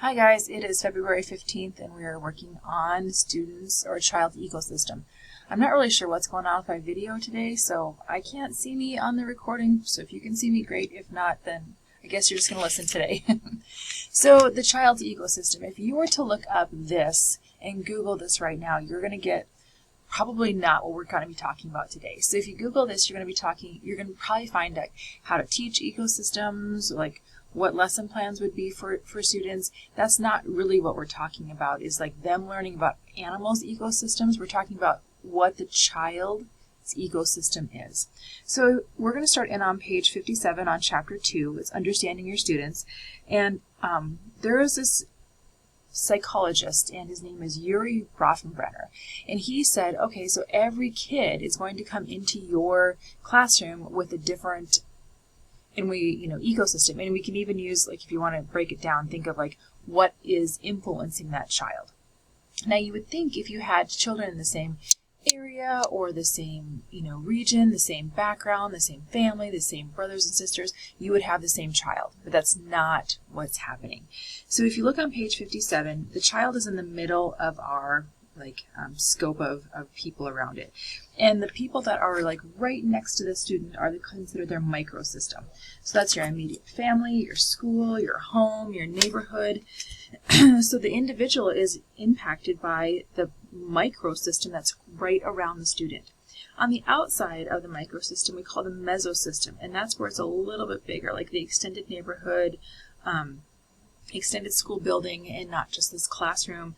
Hi guys, it is February 15th and we are working on students or child ecosystem. I'm not really sure what's going on with my video today, so I can't see me on the recording, so if you can see me, great. If not, then I guess you're just going to listen today. So the child ecosystem, if you were to look up this and Google this right now, you're going to get probably not what we're going to be talking about today. So if you Google this, you're going to probably find like how to teach ecosystems, like what lesson plans would be for students. That's not really what we're talking about, is like them learning about animals' ecosystems. We're talking about what the child's ecosystem is. So we're going to start in on page 57 on chapter 2. It's understanding your students. And there is this psychologist, and his name is Yuri Brofenbrenner, and he said, okay, so every kid is going to come into your classroom with a different ecosystem, and we can even use, like, if you want to break it down, think of like what is influencing that child. Now you would think if you had children in the same area or the same region, the same background, the same family, the same brothers and sisters, you would have the same child, but that's not what's happening. So if you look on page 57, the child is in the middle of our scope of people around it, and the people that are like right next to the student are considered their microsystem. So that's your immediate family, your school, your home, your neighborhood. So the individual is impacted by the microsystem that's right around the student. On the outside of the microsystem, we call the mesosystem, and that's where it's a little bit bigger, like the extended neighborhood, extended school building, and not just this classroom,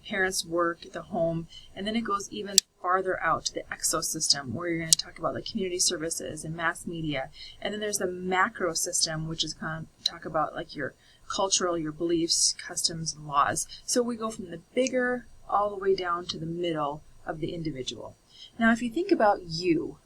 parents' work, the home, and then it goes even farther out to the exosystem, where you're going to talk about like community services and mass media. And then there's the macro system, which is going to talk about like your cultural, your beliefs, customs, and laws. So we go from the bigger all the way down to the middle of the individual. Now if you think about you,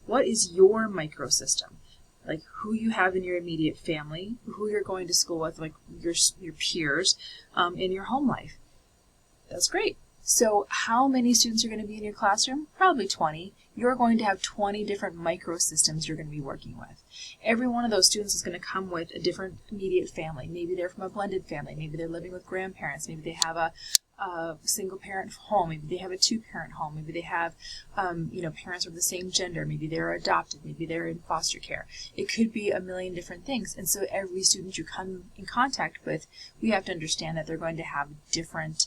what is your microsystem? Like who you have in your immediate family, who you're going to school with, like your peers, in your home life. That's great. So how many students are going to be in your classroom? Probably 20. You're going to have 20 different microsystems you're going to be working with. Every one of those students is going to come with a different immediate family. Maybe they're from a blended family. Maybe they're living with grandparents. Maybe they have a single parent home. Maybe they have a two-parent home. Maybe they have parents of the same gender. Maybe they're adopted. Maybe they're in foster care. It could be a million different things. And so every student you come in contact with, we have to understand that they're going to have different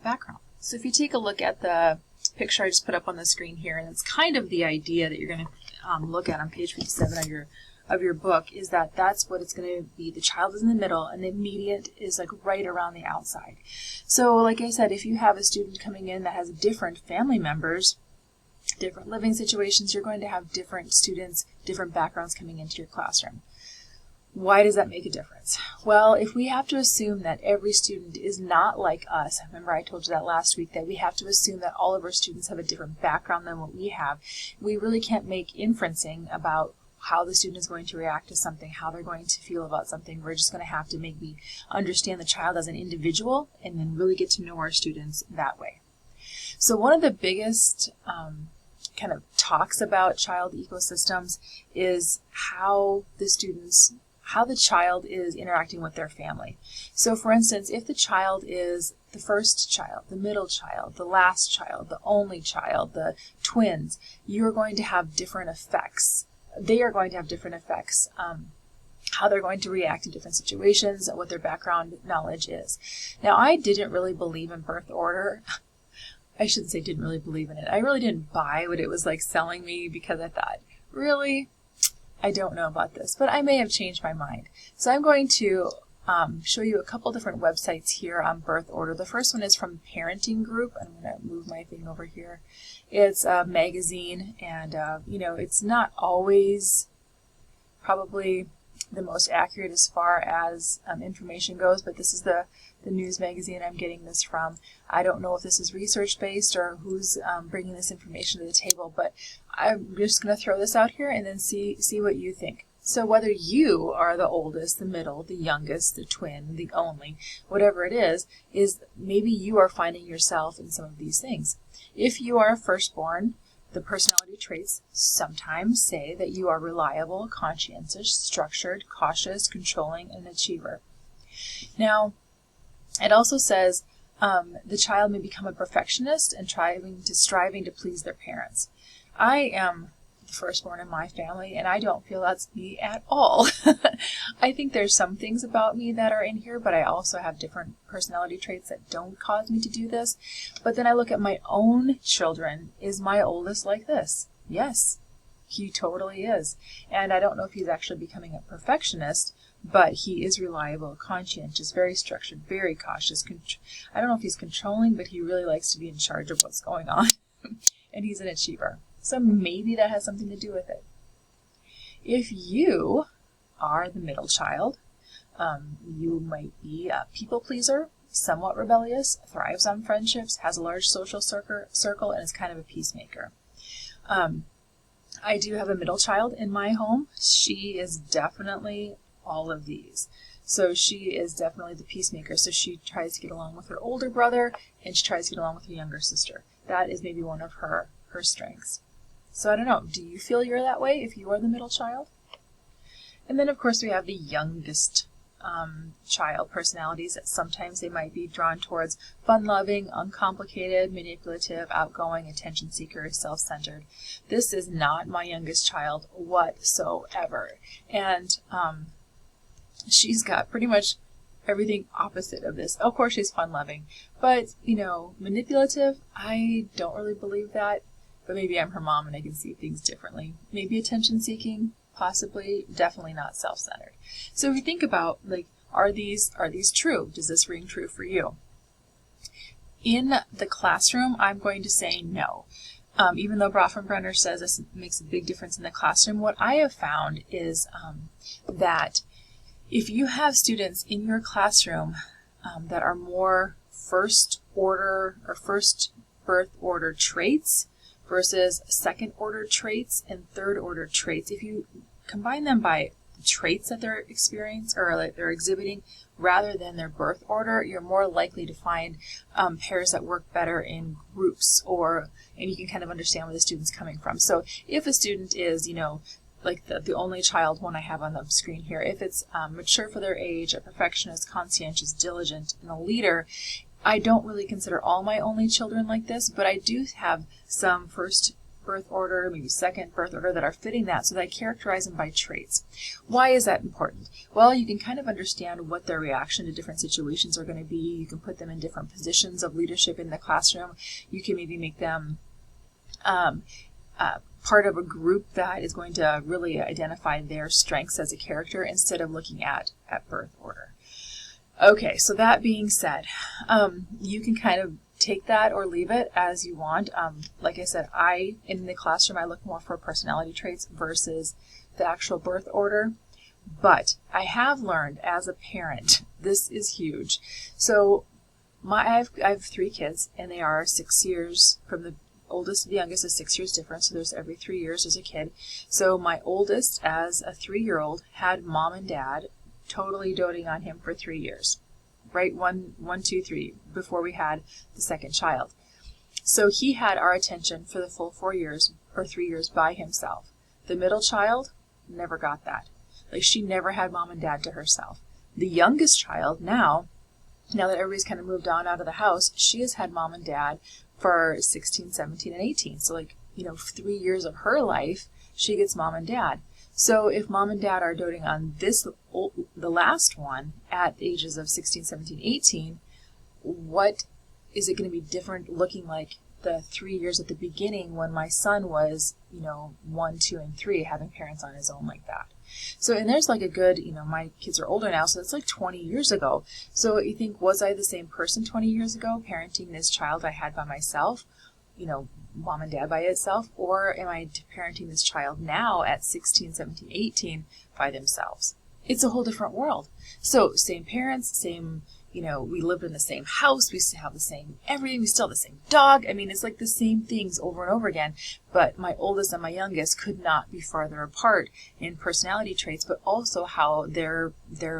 background. So if you take a look at the picture I just put up on the screen here, and it's kind of the idea that you're going to look at on page 57 of your book, is that that's what it's going to be. The child is in the middle, and the immediate is like right around the outside. So like I said, if you have a student coming in that has different family members, different living situations, you're going to have different students, different backgrounds coming into your classroom. Why does that make a difference? Well, if we have to assume that every student is not like us, remember I told you that last week, that we have to assume that all of our students have a different background than what we have, we really can't make inferencing about how the student is going to react to something, how they're going to feel about something. We're just going to have to maybe understand the child as an individual and then really get to know our students that way. So one of the biggest kind of talks about child ecosystems is how the child is interacting with their family. So for instance, if the child is the first child, the middle child, the last child, the only child, the twins, you're going to have different effects. They are going to have different effects, how they're going to react in different situations, and what their background knowledge is. Now, I didn't really believe in birth order. I shouldn't say didn't really believe in it. I really didn't buy what it was like selling me, because I thought, really? I don't know about this, but I may have changed my mind. So I'm going to show you a couple different websites here on birth order. The first one is from Parenting Group. I'm going to move my thing over here. It's a magazine, and it's not always probably the most accurate as far as information goes, but this is the news magazine I'm getting this from. I don't know if this is research-based or who's bringing this information to the table, but I'm just going to throw this out here and then see what you think. So whether you are the oldest, the middle, the youngest, the twin, the only, whatever it is maybe you are finding yourself in some of these things. If you are a firstborn, The personality traits sometimes say that you are reliable, conscientious, structured, cautious, controlling, and an achiever. Now, it also says the child may become a perfectionist and striving to please their parents. I am the firstborn in my family, and I don't feel that's me at all. I think there's some things about me that are in here, but I also have different personality traits that don't cause me to do this. But then I look at my own children. Is my oldest like this? Yes, he totally is. And I don't know if he's actually becoming a perfectionist, but he is reliable, conscientious, very structured, very cautious. I don't know if he's controlling, but he really likes to be in charge of what's going on. And he's an achiever. So maybe that has something to do with it. If you are the middle child, you might be a people pleaser, somewhat rebellious, thrives on friendships, has a large social circle, and is kind of a peacemaker. I do have a middle child in my home. She is definitely all of these. So she is definitely the peacemaker. So she tries to get along with her older brother, and she tries to get along with her younger sister. That is maybe one of her strengths. So I don't know, do you feel you're that way if you are the middle child? And then of course we have the youngest child personalities that sometimes they might be drawn towards fun-loving, uncomplicated, manipulative, outgoing, attention seeker, self-centered. This is not my youngest child whatsoever. And she's got pretty much everything opposite of this. Of course she's fun-loving, but, manipulative, I don't really believe that. But maybe I'm her mom and I can see things differently. Maybe attention-seeking, possibly, definitely not self-centered. So if you think about, are these true? Does this ring true for you? In the classroom, I'm going to say no. Even though Bronfenbrenner says this makes a big difference in the classroom, what I have found is that if you have students in your classroom that are more first order or first birth order traits versus second order traits and third order traits, if you combine them by traits that they're experiencing or they're exhibiting rather than their birth order, you're more likely to find pairs that work better in groups, and you can kind of understand where the student's coming from. So if a student is, like the only child one I have on the screen here, if it's mature for their age, a perfectionist, conscientious, diligent, and a leader, I don't really consider all my only children like this, but I do have some first birth order, maybe second birth order that are fitting that, so that I characterize them by traits. Why is that important? Well, you can kind of understand what their reaction to different situations are going to be. You can put them in different positions of leadership in the classroom. You can maybe make them part of a group that is going to really identify their strengths as a character instead of looking at birth order. Okay, so that being said, you can kind of take that or leave it as you want. Like I said, in the classroom, I look more for personality traits versus the actual birth order. But I have learned as a parent, this is huge. So I have 3 kids, and they are 6 years from the oldest to the youngest is 6 years different. So there's every 3 years there's a kid. So my oldest, as a 3-year-old, had mom and dad totally doting on him for 3 years, right? 1, 2, 3, before we had the second child. So he had our attention for the full 4 years or 3 years by himself. The middle child never got that. She never had mom and dad to herself. The youngest child now that everybody's kind of moved on out of the house, she has had mom and dad for 16, 17, and 18. So 3 years of her life, she gets mom and dad. So if mom and dad are doting on the last one at ages of 16, 17, 18, what is it going to be different looking like the 3 years at the beginning when my son was, 1, 2, and 3, having parents on his own like that? So, and there's a good, my kids are older now, so it's 20 years ago. So you think, was I the same person 20 years ago, parenting this child I had by myself? Mom and dad by itself, or am I parenting this child now at 16, 17, 18 by themselves? It's a whole different world. So same parents, same, we lived in the same house, we used to have the same everything, we still have the same dog. I mean, it's the same things over and over again, but my oldest and my youngest could not be farther apart in personality traits, but also how their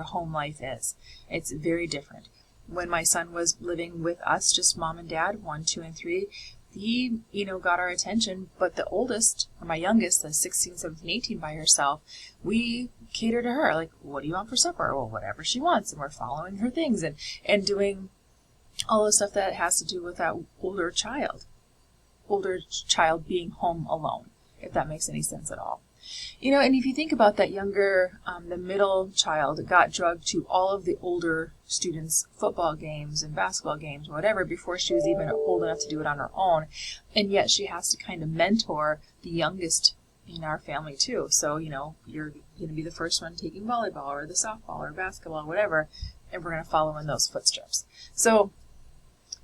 home life is. It's very different. When my son was living with us, just mom and dad, 1, 2, and 3, he, got our attention, but the oldest, or my youngest, the 16, 17, 18 by herself, we cater to her. Like, what do you want for supper? Well, whatever she wants. And we're following her things and doing all the stuff that has to do with that older child being home alone, if that makes any sense at all. And if you think about that younger, the middle child got drugged to all of the older students' football games and basketball games, whatever, before she was even old enough to do it on her own. And yet she has to kind of mentor the youngest in our family too. So, you're going to be the first one taking volleyball or the softball or basketball, whatever, and we're going to follow in those footsteps. So,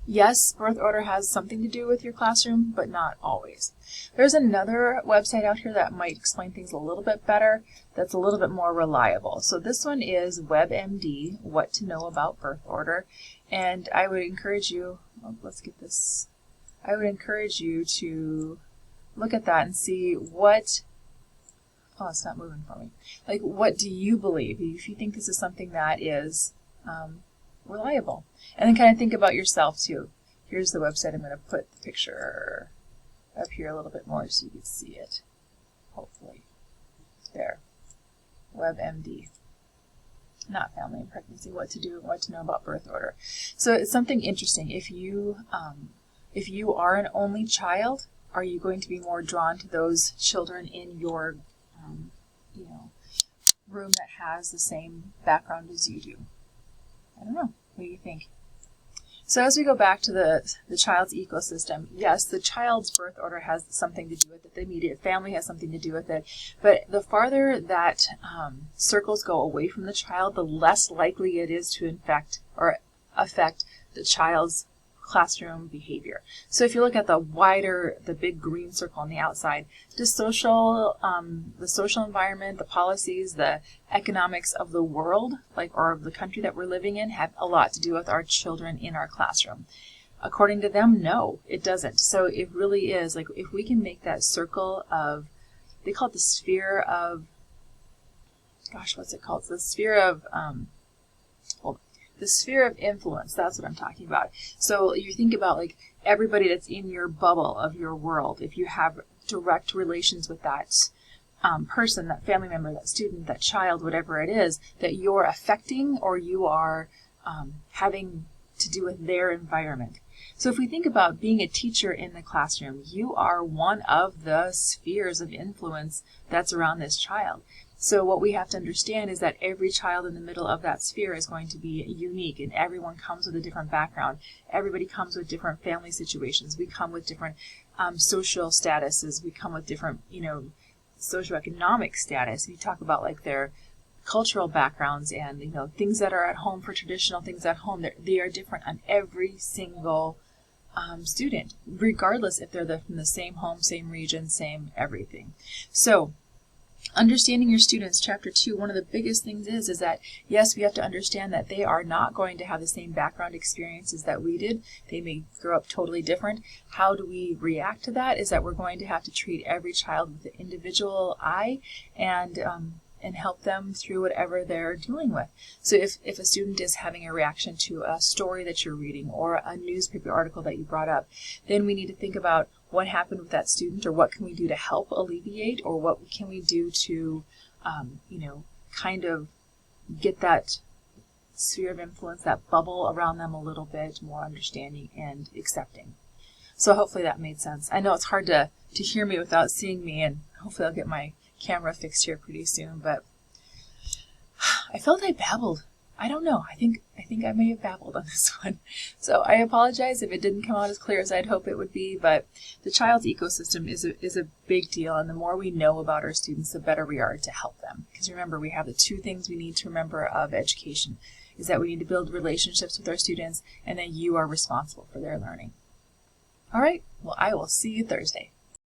yes, birth order has something to do with your classroom, but not always. There's another website out here that might explain things a little bit better, that's a little bit more reliable. So this one is WebMD, What to Know About Birth Order. And I would encourage you, I would encourage you to look at that and see what, it's not moving for me. Like, what do you believe? If you think this is something that is reliable. And then kind of think about yourself too. Here's the website. I'm going to put the picture up here a little bit more so you can see it. Hopefully. There. WebMD. Not family and pregnancy. What to do and what to know about birth order. So it's something interesting. If you are an only child, are you going to be more drawn to those children in your room that has the same background as you do? I don't know. What do you think? So as we go back to the child's ecosystem, yes, the child's birth order has something to do with it. The immediate family has something to do with it. But the farther that circles go away from the child, the less likely it is to affect the child's classroom behavior. So if you look at the big green circle on the outside, the social environment, the policies, the economics of the world, or of the country that we're living in, have a lot to do with our children in our classroom. According to them, no, it doesn't. So it really is, if we can make that circle of, they call it the sphere of, what's it called? It's the sphere of, the sphere of influence, that's what I'm talking about. So you think about everybody that's in your bubble of your world. If you have direct relations with that person, that family member, that student, that child, whatever it is, that you're affecting or you are having to do with their environment. So if we think about being a teacher in the classroom, you are one of the spheres of influence that's around this child. So what we have to understand is that every child in the middle of that sphere is going to be unique, and everyone comes with a different background. Everybody comes with different family situations. We come with different social statuses. We come with different, socioeconomic status. We talk about their cultural backgrounds and, things that are at home for traditional things at home. They are different on every single student, regardless if they're from the same home, same region, same everything. So, understanding your students, chapter 2, one of the biggest things is that, yes, we have to understand that they are not going to have the same background experiences that we did. They may grow up totally different. How do we react to that? Is that we're going to have to treat every child with an individual eye and help them through whatever they're dealing with. So if a student is having a reaction to a story that you're reading or a newspaper article that you brought up, then we need to think about what happened with that student, or what can we do to help alleviate, or what can we do to, kind of get that sphere of influence, that bubble around them a little bit more understanding and accepting. So hopefully that made sense. I know it's hard to hear me without seeing me, and hopefully I'll get my camera fixed here pretty soon, but I felt I babbled. I don't know. I think I may have babbled on this one. So I apologize if it didn't come out as clear as I'd hope it would be, but the child's ecosystem is a big deal, and the more we know about our students, the better we are to help them. Because remember, we have the two things we need to remember of education, is that we need to build relationships with our students, and that you are responsible for their learning. All right, well, I will see you Thursday.